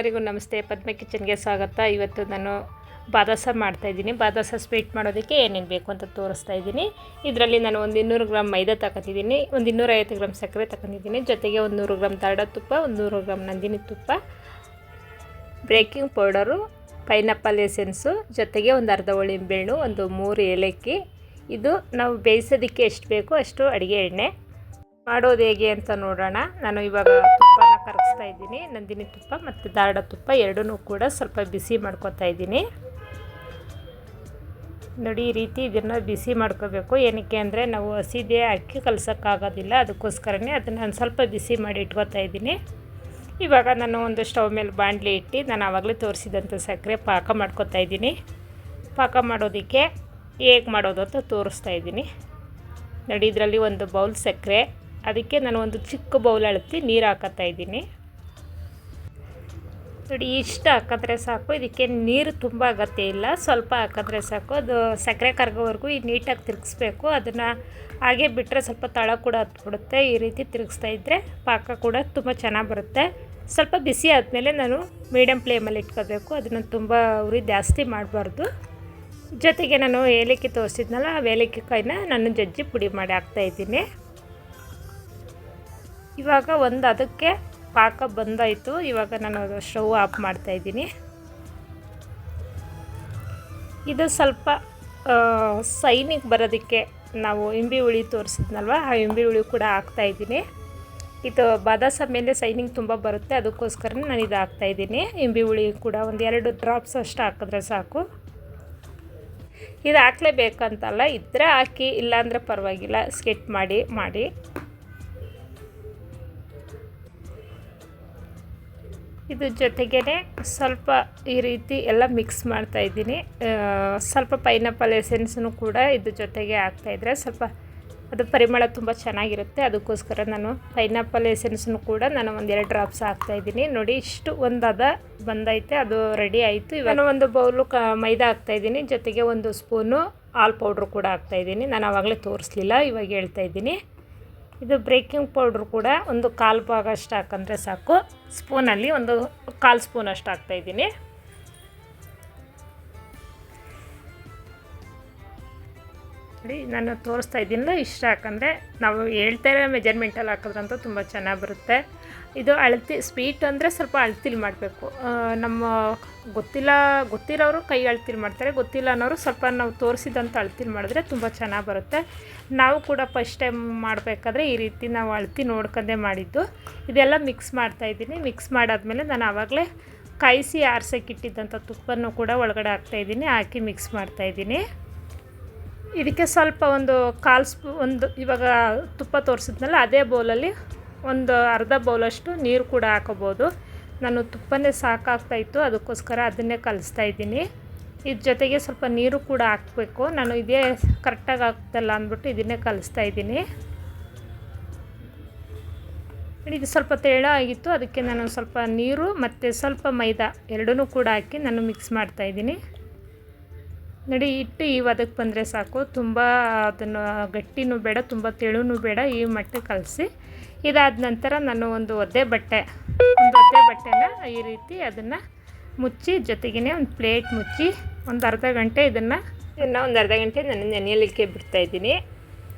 ಎಲ್ಲರಿಗೂ ನಮಸ್ತೆ. ಪದ್ಮ ಕಿಚನ್ಗೆ ಸ್ವಾಗತ. ಇವತ್ತು ನಾನು ಬಾದಾಸ ಮಾಡ್ತಾಯಿದ್ದೀನಿ. ಬಾದಾಸ ಸ್ವೀಟ್ ಮಾಡೋದಕ್ಕೆ ಏನೇನು ಬೇಕು ಅಂತ ತೋರಿಸ್ತಾ ಇದ್ದೀನಿ. ಇದರಲ್ಲಿ ನಾನು ಒಂದು 200 ಗ್ರಾಮ್ ಮೈದಾ ತಗೊಂಡಿದ್ದೀನಿ, ಒಂದು 250 ಗ್ರಾಮ್ ಸಕ್ಕರೆ ತಗೊಂಡಿದ್ದೀನಿ, ಜೊತೆಗೆ ಒಂದು 100 ಗ್ರಾಮ್ ದಾಲ್ಡ ತುಪ್ಪ, ಒಂದು 100 ಗ್ರಾಮ್ ನಂದಿನಿ ತುಪ್ಪ, ಬೇಕಿಂಗ್ ಪೌಡರು, ಪೈನಾಪಲ್ ಎಸೆನ್ಸು, ಜೊತೆಗೆ ಒಂದು ಅರ್ಧ ಹೋಳು ನಿಂಬೆಹಣ್ಣು, ಒಂದು 3 ಏಲಕ್ಕಿ. ಇದು ನಾವು ಬೇಯಿಸೋದಕ್ಕೆ ಎಷ್ಟು ಬೇಕೋ ಅಷ್ಟು ಅಡುಗೆ ಎಣ್ಣೆ. ಮಾಡೋದು ಹೇಗೆ ಅಂತ ನೋಡೋಣ. ನಾನು ಇವಾಗ ತುಪ್ಪನ ಕರಗಿಸ್ತಾ ಇದ್ದೀನಿ. ನಂದಿನಿ ತುಪ್ಪ ಮತ್ತು ದಾಲ್ಡ ತುಪ್ಪ ಎರಡೂ ಕೂಡ ಸ್ವಲ್ಪ ಬಿಸಿ ಮಾಡ್ಕೊತಾ ಇದ್ದೀನಿ. ನೋಡಿ, ಈ ರೀತಿ ಇದನ್ನು ಬಿಸಿ ಮಾಡ್ಕೋಬೇಕು. ಏನಕ್ಕೆ ಅಂದರೆ ನಾವು ಹಸಿದೇ ಅಕ್ಕಿ ಕಲಸೋಕ್ಕಾಗೋದಿಲ್ಲ, ಅದಕ್ಕೋಸ್ಕರನೇ ಅದನ್ನು ನಾನು ಸ್ವಲ್ಪ ಬಿಸಿ ಮಾಡಿ ಇಟ್ಕೊತಾ ಇದ್ದೀನಿ. ಇವಾಗ ನಾನು ಒಂದು ಸ್ಟವ್ ಮೇಲೆ ಬಾಣಲಿ ಇಟ್ಟು ನಾನು ಆವಾಗಲೇ ತೋರಿಸಿದಂಥ ಸಕ್ಕರೆ ಪಾಕ ಮಾಡ್ಕೊತಾ ಇದ್ದೀನಿ. ಪಾಕ ಮಾಡೋದಕ್ಕೆ ಹೇಗೆ ಮಾಡೋದು ಅಂತ ತೋರಿಸ್ತಾ ಇದ್ದೀನಿ. ನೋಡಿ, ಇದರಲ್ಲಿ ಒಂದು ಬೌಲ್ ಸಕ್ಕರೆ, ಅದಕ್ಕೆ ನಾನು ಒಂದು ಚಿಕ್ಕ ಬೌಲ್ ಅಳತಿ ನೀರು ಹಾಕತ್ತಾ ಇದ್ದೀನಿ. ನೋಡಿ, ಇಷ್ಟು ಹಾಕಿದ್ರೆ ಸಾಕು. ಇದಕ್ಕೆ ನೀರು ತುಂಬ ಅಗತ್ಯ ಇಲ್ಲ, ಸ್ವಲ್ಪ ಹಾಕಿದ್ರೆ ಸಾಕು. ಅದು ಸಕ್ಕರೆ ಕರಗೋವರೆಗೂ ಈ ನೀಟಾಗಿ ತಿರುಗಿಸ್ಬೇಕು. ಅದನ್ನು ಹಾಗೆ ಬಿಟ್ಟರೆ ಸ್ವಲ್ಪ ತಳ ಕೂಡ ಹತ್ಬಿಡುತ್ತೆ. ಈ ರೀತಿ ತಿರುಗಿಸ್ತಾ ಇದ್ದರೆ ಪಾಕ ಕೂಡ ತುಂಬ ಚೆನ್ನಾಗಿ ಬರುತ್ತೆ. ಸ್ವಲ್ಪ ಬಿಸಿ ಆದಮೇಲೆ ನಾನು ಮೀಡಿಯಮ್ ಫ್ಲೇಮಲ್ಲಿ ಇಟ್ಕೋಬೇಕು. ಅದನ್ನು ತುಂಬ ಉರಿ ಜಾಸ್ತಿ ಮಾಡಬಾರ್ದು. ಜೊತೆಗೆ ನಾನು ಏಲಕ್ಕಿ ತೋರಿಸಿದ್ನಲ್ಲ, ಆ ಏಲಕ್ಕಿ ಕಾಯಿನ ನಾನು ಜಜ್ಜಿ ಪುಡಿ ಮಾಡಿ ಹಾಕ್ತಾಯಿದ್ದೀನಿ. ಇವಾಗ ಒಂದು ಅದಕ್ಕೆ ಪಾಕ ಬಂದಾಯಿತು. ಇವಾಗ ನಾನು ಸ್ಟವ್ ಆಫ್ ಮಾಡ್ತಾಯಿದ್ದೀನಿ. ಇದು ಸ್ವಲ್ಪ ಸೈನಿಗೆ ಬರೋದಕ್ಕೆ ನಾವು ಇಂಬಿ ಹುಳಿ ತೋರಿಸಿದ್ನಲ್ವ, ಆ ಇಂಬಿ ಹುಳಿ ಕೂಡ ಹಾಕ್ತಾಯಿದ್ದೀನಿ. ಇದು ಬಾದಾಸ ಮೇಲೆ ಸೈನಿಂಗ್ ತುಂಬ ಬರುತ್ತೆ, ಅದಕ್ಕೋಸ್ಕರ ನಾನು ಇದು ಹಾಕ್ತಾಯಿದ್ದೀನಿ. ಇಂಬಿ ಹುಳಿ ಕೂಡ ಒಂದು 2 ಡ್ರಾಪ್ಸ್ ಅಷ್ಟು ಹಾಕಿದ್ರೆ ಸಾಕು. ಇದು ಹಾಕಲೇಬೇಕಂತಲ್ಲ, ಇದ್ದರೆ ಹಾಕಿ, ಇಲ್ಲಾಂದರೆ ಪರವಾಗಿಲ್ಲ, ಸ್ಕಿಪ್ ಮಾಡಿ. ಇದು ಜೊತೆಗೇ ಸ್ವಲ್ಪ ಈ ರೀತಿ ಎಲ್ಲ ಮಿಕ್ಸ್ ಮಾಡ್ತಾಯಿದ್ದೀನಿ. ಸ್ವಲ್ಪ ಪೈನಾಪಲ್ ಎಸೆನ್ಸನ್ನು ಕೂಡ ಇದ್ರ ಜೊತೆಗೆ ಹಾಕ್ತಾಯಿದ್ರೆ ಸ್ವಲ್ಪ ಅದು ಪರಿಮಳ ತುಂಬ ಚೆನ್ನಾಗಿರುತ್ತೆ. ಅದಕ್ಕೋಸ್ಕರ ನಾನು ಪೈನಾಪಲ್ ಎಸೆನ್ಸನ್ನು ಕೂಡ ನಾನು ಒಂದು 2 ಡ್ರಾಪ್ಸ್ ಹಾಕ್ತಾಯಿದ್ದೀನಿ. ನೋಡಿ, ಇಷ್ಟು ಒಂದು ಅದ ಬಂದೈತೆ, ಅದು ರೆಡಿ ಆಯಿತು. ಇವಾಗ ಒಂದು ಬೌಲು ಮೈದಾ ಹಾಕ್ತಾಯಿದ್ದೀನಿ, ಜೊತೆಗೆ 1 ಸ್ಪೂನು ಹಾಲು ಪೌಡ್ರು ಕೂಡ ಹಾಕ್ತಾಯಿದ್ದೀನಿ. ನಾನು ಆವಾಗಲೇ ತೋರಿಸ್ಲಿಲ್ಲ, ಇವಾಗ ಹೇಳ್ತಾಯಿದ್ದೀನಿ. ಇದು ಬೇಕಿಂಗ್ ಪೌಡ್ರು ಕೂಡ ಒಂದು 1/4 ಭಾಗ ಅಷ್ಟು ಹಾಕಂದ್ರೆ ಸಾಕು. ಸ್ಪೂನಲ್ಲಿ ಒಂದು 1/4 ಸ್ಪೂನ್ ಅಷ್ಟು ಹಾಕ್ತಾಯಿದ್ದೀನಿ. ನೋಡಿ, ನಾನು ತೋರಿಸ್ತಾ ಇದ್ದೀನಲ್ಲ, ಇಷ್ಟು ಹಾಕಂದರೆ ನಾವು ಹೇಳ್ತಾರೆ ಮೆಜರ್ಮೆಂಟಲ್ಲಿ ಹಾಕಿದ್ರಂತೂ ತುಂಬ ಚೆನ್ನಾಗಿ ಬರುತ್ತೆ. ಇದು ಅಳತಿ ಸ್ವೀಟ್ ಅಂದರೆ ಸ್ವಲ್ಪ ಅಳತಿಲಿ ಮಾಡಬೇಕು. ನಮ್ಮ ಗೊತ್ತಿರೋರು ಕೈ ಅಳತಿಲಿ ಮಾಡ್ತಾರೆ, ಗೊತ್ತಿಲ್ಲ ಅನ್ನೋರು ಸ್ವಲ್ಪ ನಾವು ತೋರಿಸಿದಂಥ ಅಳತಿಲಿ ಮಾಡಿದ್ರೆ ತುಂಬ ಚೆನ್ನಾಗಿ ಬರುತ್ತೆ. ನಾವು ಕೂಡ ಫಸ್ಟ್ ಟೈಮ್ ಮಾಡಬೇಕಾದ್ರೆ ಈ ರೀತಿ ನಾವು ಅಳತಿ ನೋಡ್ಕೊಂಡೇ ಮಾಡಿದ್ದು. ಇದೆಲ್ಲ ಮಿಕ್ಸ್ ಮಾಡ್ತಾಯಿದ್ದೀನಿ. ಮಿಕ್ಸ್ ಮಾಡಾದ್ಮೇಲೆ ನಾನು ಆವಾಗಲೇ ಕಾಯಿಸಿ ಆರಿಸೋಕ್ಕಿಟ್ಟಿದ್ದಂಥ ತುಪ್ಪನೂ ಕೂಡ ಒಳಗಡೆ ಹಾಕ್ತಾಯಿದ್ದೀನಿ. ಹಾಕಿ ಮಿಕ್ಸ್ ಮಾಡ್ತಾಯಿದ್ದೀನಿ. ಇದಕ್ಕೆ ಸ್ವಲ್ಪ ಒಂದು 1/4 ಸ್ಪೂನ್ ಇವಾಗ ತುಪ್ಪ ತೋರಿಸಿದ್ನಲ್ಲ, ಅದೇ ಬೌಲಲ್ಲಿ ಒಂದು ಅರ್ಧ ಬೌಲಷ್ಟು ನೀರು ಕೂಡ ಹಾಕೋಬೋದು. ನಾನು ತುಪ್ಪನೇ ಸಾಕಾಗ್ತಾಯಿತ್ತು, ಅದಕ್ಕೋಸ್ಕರ ಅದನ್ನೇ ಕಲಿಸ್ತಾ ಇದ್ದೀನಿ. ಇದ್ರ ಜೊತೆಗೆ ಸ್ವಲ್ಪ ನೀರು ಕೂಡ ಹಾಕಬೇಕು. ನಾನು ಇದೇ ಕರೆಕ್ಟಾಗಿ ಆಗ್ತಲ್ಲ ಅಂದ್ಬಿಟ್ಟು ಇದನ್ನೇ ಕಲಿಸ್ತಾ ಇದ್ದೀನಿ. ಇದು ಸ್ವಲ್ಪ ತೇಳ ಆಗಿತ್ತು, ಅದಕ್ಕೆ ನಾನು ಸ್ವಲ್ಪ ನೀರು ಮತ್ತು ಸ್ವಲ್ಪ ಮೈದಾ ಎರಡನ್ನೂ ಕೂಡ ಹಾಕಿ ನಾನು ಮಿಕ್ಸ್ ಮಾಡ್ತಾಯಿದ್ದೀನಿ. ನೋಡಿ, ಹಿಟ್ಟು ಈ ಅದಕ್ಕೆ ಬಂದರೆ ಸಾಕು. ತುಂಬ ಅದನ್ನು ಗಟ್ಟಿನೂ ಬೇಡ, ತುಂಬ ತೆಳುನೂ ಬೇಡ, ಈ ಮಟ್ಟಕ್ಕೆ ಕಲಸಿ. ಇದಾದ ನಂತರ ನಾನು ಒಂದು ಒದ್ದೆ ಬಟ್ಟೆನ ಈ ರೀತಿ ಅದನ್ನು ಮುಚ್ಚಿ, ಜೊತೆಗೇ ಒಂದು ಪ್ಲೇಟ್ ಮುಚ್ಚಿ ಒಂದು ಅರ್ಧ ಗಂಟೆ ಇದನ್ನು ಒಂದು ಅರ್ಧ ಗಂಟೆ ನಾನು ನೆನೆಯಲಿಕ್ಕೆ ಬಿಡ್ತಾಯಿದ್ದೀನಿ.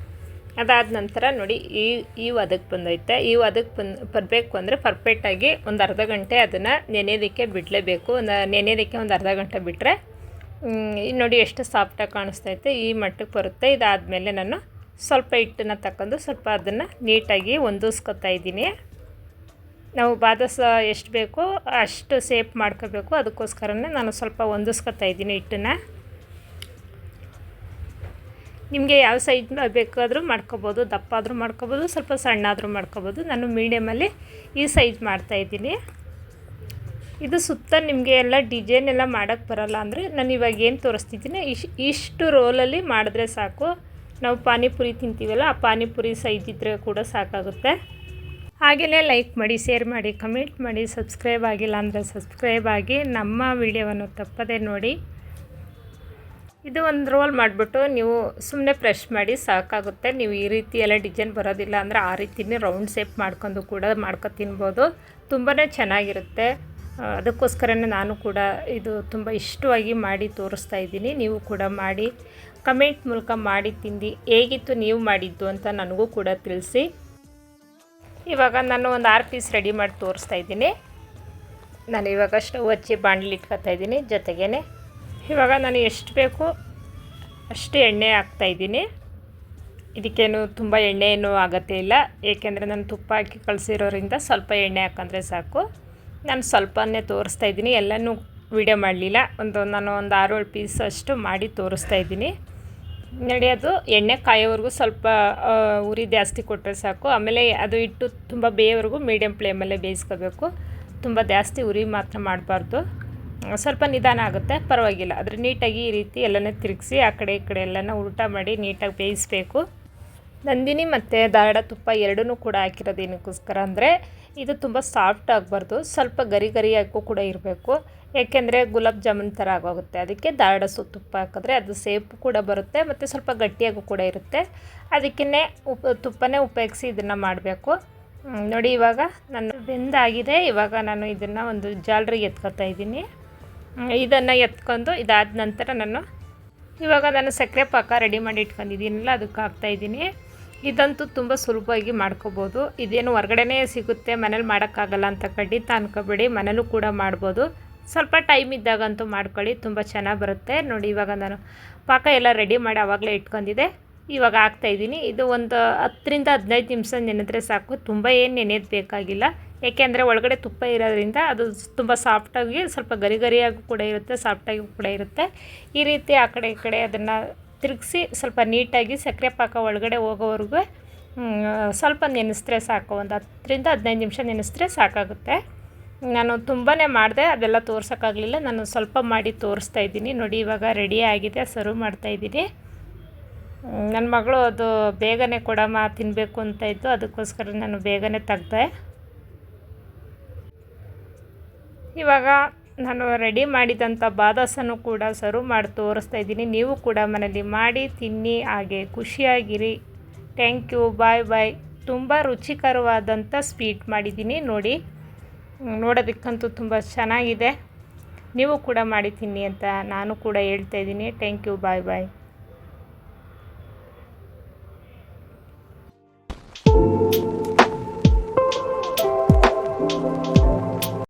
ಅದಾದ ನಂತರ ನೋಡಿ, ಈ ಅದಕ್ಕೆ ಬಂದೈತೆ. ಈ ಅದಕ್ಕೆ ಬರಬೇಕು ಅಂದರೆ ಪರ್ಫೆಕ್ಟಾಗಿ ಒಂದು ಅರ್ಧ ಗಂಟೆ ಅದನ್ನು ನೆನೆಯೋದಕ್ಕೆ ಬಿಡಲೇಬೇಕು. ನೆನೆಯೋದಕ್ಕೆ ಒಂದು ಅರ್ಧ ಗಂಟೆ ಬಿಟ್ಟರೆ ನೋಡಿ ಎಷ್ಟು ಸಾಫ್ಟಾಗಿ ಕಾಣಿಸ್ತೈತೆ, ಈ ಮಟ್ಟಕ್ಕೆ ಬರುತ್ತೆ. ಇದಾದಮೇಲೆ ನಾನು ಸ್ವಲ್ಪ ಹಿಟ್ಟನ್ನು ತಗೊಂಡು ಸ್ವಲ್ಪ ಅದನ್ನು ನೀಟಾಗಿ ಹೊಂದಿಸ್ಕೊತಾ ಇದ್ದೀನಿ. ನಾವು ಬಾದಾಸ ಎಷ್ಟು ಬೇಕೋ ಅಷ್ಟು ಸೇಪ್ ಮಾಡ್ಕೋಬೇಕು, ಅದಕ್ಕೋಸ್ಕರನೇ ನಾನು ಸ್ವಲ್ಪ ಹೊಂದಿಸ್ಕೊತಾ ಇದ್ದೀನಿ ಹಿಟ್ಟನ್ನು. ನಿಮಗೆ ಯಾವ ಸೈಜ್ ಬೇಕಾದರೂ ಮಾಡ್ಕೊಬೋದು, ದಪ್ಪ ಆದರೂ ಮಾಡ್ಕೊಬೋದು, ಸ್ವಲ್ಪ ಸಣ್ಣ ಆದರೂ ಮಾಡ್ಕೊಬೋದು. ನಾನು ಮೀಡಿಯಮಲ್ಲಿ ಈ ಸೈಜ್ ಮಾಡ್ತಾಯಿದ್ದೀನಿ. ಇದು ಸುತ್ತ ನಿಮಗೆ ಎಲ್ಲ ಡಿಸೈನ್ ಎಲ್ಲ ಮಾಡೋಕ್ಕೆ ಬರೋಲ್ಲ ಅಂದರೆ ನಾನು ಇವಾಗ ಏನು ತೋರಿಸ್ತಿದ್ದೀನಿ ಇಷ್ಟು ರೋಲಲ್ಲಿ ಮಾಡಿದ್ರೆ ಸಾಕು. ನಾವು ಪಾನಿಪುರಿ ತಿಂತೀವಲ್ಲ, ಆ ಪಾನಿಪುರಿ ಸೈಜ್ ಇದ್ದರೆ ಕೂಡ ಸಾಕಾಗುತ್ತೆ. ಹಾಗೆಯೇ ಲೈಕ್ ಮಾಡಿ, ಶೇರ್ ಮಾಡಿ, ಕಮೆಂಟ್ ಮಾಡಿ. ಸಬ್ಸ್ಕ್ರೈಬ್ ಆಗಿಲ್ಲ ಅಂದರೆ ಸಬ್ಸ್ಕ್ರೈಬ್ ಆಗಿ ನಮ್ಮ ವಿಡಿಯೋವನ್ನು ತಪ್ಪದೇ ನೋಡಿ. ಇದು ಒಂದು ರೋಲ್ ಮಾಡಿಬಿಟ್ಟು ನೀವು ಸುಮ್ಮನೆ ಪ್ರೆಶ್ ಮಾಡಿ ಸಾಕಾಗುತ್ತೆ. ನೀವು ಈ ರೀತಿ ಎಲ್ಲ ಡಿಸೈನ್ ಬರೋದಿಲ್ಲ ಅಂದರೆ ಆ ರೀತಿಯೇ ರೌಂಡ್ ಶೇಪ್ ಮಾಡ್ಕೊಂಡು ಕೂಡ ತಿನ್ಬೋದು. ತುಂಬಾ ಚೆನ್ನಾಗಿರುತ್ತೆ. ಅದಕ್ಕೋಸ್ಕರನೇ ನಾನು ಕೂಡ ಇದು ತುಂಬ ಇಷ್ಟವಾಗಿ ಮಾಡಿ ತೋರಿಸ್ತಾ ಇದ್ದೀನಿ. ನೀವು ಕೂಡ ಮಾಡಿ ಕಮೆಂಟ್ ಮೂಲಕ ಮಾಡಿ ತಿಂದು ಹೇಗಿತ್ತು ನೀವು ಮಾಡಿದ್ದು ಅಂತ ನನಗೂ ಕೂಡ ತಿಳಿಸಿ. ಇವಾಗ ನಾನು ಒಂದು 6 ಪೀಸ್ ರೆಡಿ ಮಾಡಿ ತೋರಿಸ್ತಾ ಇದ್ದೀನಿ. ನಾನು ಇವಾಗ ಸ್ಟವ್ ಹಚ್ಚಿ ಬಾಣಲಿ ಇಟ್ಕೊತಾ ಇದ್ದೀನಿ. ಜೊತೆಗೇ ಇವಾಗ ನಾನು ಎಷ್ಟು ಬೇಕು ಅಷ್ಟು ಎಣ್ಣೆ ಹಾಕ್ತಾಯಿದ್ದೀನಿ. ಇದಕ್ಕೇನು ತುಂಬ ಎಣ್ಣೆ ಏನೂ ಆಗೋದೇ ಇಲ್ಲ, ಏಕೆಂದರೆ ನಾನು ತುಪ್ಪ ಹಾಕಿ ಕಳಿಸಿರೋದ್ರಿಂದ ಸ್ವಲ್ಪ ಎಣ್ಣೆ ಹಾಕಂದರೆ ಸಾಕು. ನಾನು ಸ್ವಲ್ಪನೇ ತೋರಿಸ್ತಾ ಇದ್ದೀನಿ, ಎಲ್ಲನೂ ವೀಡಿಯೋ ಮಾಡಲಿಲ್ಲ. ನಾನು ಒಂದು 6-7 ಪೀಸ್ ಅಷ್ಟು ಮಾಡಿ ತೋರಿಸ್ತಾ ಇದ್ದೀನಿ. ನೋಡಿ, ಅದು ಎಣ್ಣೆ ಕಾಯೋವರೆಗೂ ಸ್ವಲ್ಪ ಉರಿ ಜಾಸ್ತಿ ಕೊಟ್ಟರೆ ಸಾಕು. ಆಮೇಲೆ ಅದು ಇಟ್ಟು ತುಂಬ ಬೇಯೋವರೆಗೂ ಮೀಡಿಯಮ್ ಫ್ಲೇಮಲ್ಲೇ ಬೇಯಿಸ್ಕೋಬೇಕು. ತುಂಬ ಜಾಸ್ತಿ ಉರಿ ಮಾತ್ರ ಮಾಡಬಾರ್ದು, ಸ್ವಲ್ಪ ನಿಧಾನ ಆಗುತ್ತೆ, ಪರವಾಗಿಲ್ಲ. ಆದರೆ ನೀಟಾಗಿ ಈ ರೀತಿ ಎಲ್ಲನೇ ತಿರುಗಿಸಿ ಆ ಕಡೆ ಈ ಕಡೆ ಎಲ್ಲನ ಉಲ್ಟಾ ಮಾಡಿ ನೀಟಾಗಿ ಬೇಯಿಸಬೇಕು. ನಂದಿನಿ ಮತ್ತು ದಾಲ್ಡ ತುಪ್ಪ ಎರಡೂ ಕೂಡ ಹಾಕಿರೋದು ಏನಕ್ಕೋಸ್ಕರ ಅಂದರೆ ಇದು ತುಂಬ ಸಾಫ್ಟ್ ಆಗಬಾರ್ದು, ಸ್ವಲ್ಪ ಗರಿ ಗರಿಯಾಗೂ ಕೂಡ ಇರಬೇಕು. ಏಕೆಂದರೆ ಗುಲಾಬ್ ಜಾಮೂನ್ ಥರ ಆಗೋಗುತ್ತೆ. ಅದಕ್ಕೆ ದಾಲ್ಡ ತುಪ್ಪ ಹಾಕಿದ್ರೆ ಅದು ಸೇಪು ಕೂಡ ಬರುತ್ತೆ ಮತ್ತು ಸ್ವಲ್ಪ ಗಟ್ಟಿಯಾಗೂ ಕೂಡ ಇರುತ್ತೆ. ಅದಕ್ಕೇ ತುಪ್ಪನೇ ಉಪಯೋಗಿಸಿ ಇದನ್ನು ಮಾಡಬೇಕು. ನೋಡಿ, ಇವಾಗ ನಾನು ಬೆಂದಾಗಿದೆ. ಇವಾಗ ನಾನು ಇದನ್ನು ಒಂದು ಜಾಲರಿಗೆ ಎತ್ಕೊತಾ ಇದ್ದೀನಿ. ಇದನ್ನು ಎತ್ಕೊಂಡು ಇದಾದ ನಂತರ ಇವಾಗ ನಾನು ಸಕ್ಕರೆ ಪಾಕ ರೆಡಿ ಮಾಡಿ ಇಟ್ಕೊಂಡಿದ್ದೀನಲ್ಲ, ಅದಕ್ಕೆ ಹಾಕ್ತಾಯಿದ್ದೀನಿ. ಇದಂತೂ ತುಂಬ ಸುಲಭವಾಗಿ ಮಾಡ್ಕೋಬೋದು. ಇದೇನು ಹೊರಗಡೆನೇ ಸಿಗುತ್ತೆ, ಮನೇಲಿ ಮಾಡೋಕ್ಕಾಗಲ್ಲ ಅಂತ ಖಂಡಿತ ಅನ್ಕೋಬೇಡಿ, ಮನೇಲೂ ಕೂಡ ಮಾಡ್ಬೋದು. ಸ್ವಲ್ಪ ಟೈಮ್ ಇದ್ದಾಗಂತೂ ಮಾಡ್ಕೊಳ್ಳಿ, ತುಂಬ ಚೆನ್ನಾಗಿ ಬರುತ್ತೆ. ನೋಡಿ, ಇವಾಗ ನಾನು ಪಾಕ ಎಲ್ಲ ರೆಡಿ ಮಾಡಿ ಆವಾಗಲೇ ಇಟ್ಕೊಂಡಿದ್ದೆ. ಇವಾಗ ಹಾಕ್ತಾಯಿದ್ದೀನಿ. ಇದು ಒಂದು 10-15 ನಿಮಿಷ ನೆನೆದ್ರೆ ಸಾಕು, ತುಂಬ ಏನು ನೆನೆಯೋದು ಬೇಕಾಗಿಲ್ಲ. ಏಕೆಂದರೆ ಒಳಗಡೆ ತುಪ್ಪ ಇರೋದ್ರಿಂದ ಅದು ತುಂಬ ಸಾಫ್ಟಾಗಿ ಸ್ವಲ್ಪ ಗರಿ ಗರಿಯಾಗೂ ಕೂಡ ಇರುತ್ತೆ, ಸಾಫ್ಟಾಗಿ ಕೂಡ ಇರುತ್ತೆ. ಈ ರೀತಿ ಆ ಕಡೆ ಈ ಕಡೆ ಅದನ್ನು ತಿರುಗಿಸಿ ಸ್ವಲ್ಪ ನೀಟಾಗಿ ಸಕ್ಕರೆ ಪಾಕ ಒಳಗಡೆ ಹೋಗೋವರೆಗೂ ಸ್ವಲ್ಪ ನೆನೆಸಿದ್ರೆ ಸಾಕು. ಒಂದು 10-15 ನಿಮಿಷ ನೆನೆಸಿದ್ರೆ ಸಾಕಾಗುತ್ತೆ. ನಾನು ತುಂಬಾ ಮಾಡಿದೆ, ಅದೆಲ್ಲ ತೋರ್ಸೋಕ್ಕಾಗಲಿಲ್ಲ. ನಾನು ಸ್ವಲ್ಪ ಮಾಡಿ ತೋರಿಸ್ತಾ ಇದ್ದೀನಿ. ನೋಡಿ, ಇವಾಗ ರೆಡಿ ಆಗಿದೆ, ಸರ್ವ್ ಮಾಡ್ತಾಯಿದ್ದೀನಿ. ನನ್ನ ಮಗಳು ಅದು ಬೇಗನೆ ಕೊಡಮ್ಮ ತಿನ್ನಬೇಕು ಅಂತ ಇತ್ತು, ಅದಕ್ಕೋಸ್ಕರ ನಾನು ಬೇಗನೆ ತೆಗ್ದೆ. ಇವಾಗ ನಾನು ರೆಡಿ ಮಾಡಿದಂಥ ಬಾದಾಸನ್ನು ಕೂಡ ಸರ್ವ್ ಮಾಡಿ ತೋರಿಸ್ತಾ ಇದ್ದೀನಿ. ನೀವು ಕೂಡ ಮನೇಲಿ ಮಾಡಿ ತಿನ್ನಿ, ಹಾಗೆ ಖುಷಿಯಾಗಿರಿ. ಥ್ಯಾಂಕ್ ಯು, ಬಾಯ್ ಬಾಯ್. ತುಂಬ ರುಚಿಕರವಾದಂಥ ಸ್ವೀಟ್ ಮಾಡಿದ್ದೀನಿ. ನೋಡಿ, ನೋಡೋದಕ್ಕಂತೂ ತುಂಬ ಚೆನ್ನಾಗಿದೆ. ನೀವು ಕೂಡ ಮಾಡಿ ತಿನ್ನಿ ಅಂತ ನಾನು ಕೂಡ ಹೇಳ್ತಾ ಇದ್ದೀನಿ. Thank you, bye bye.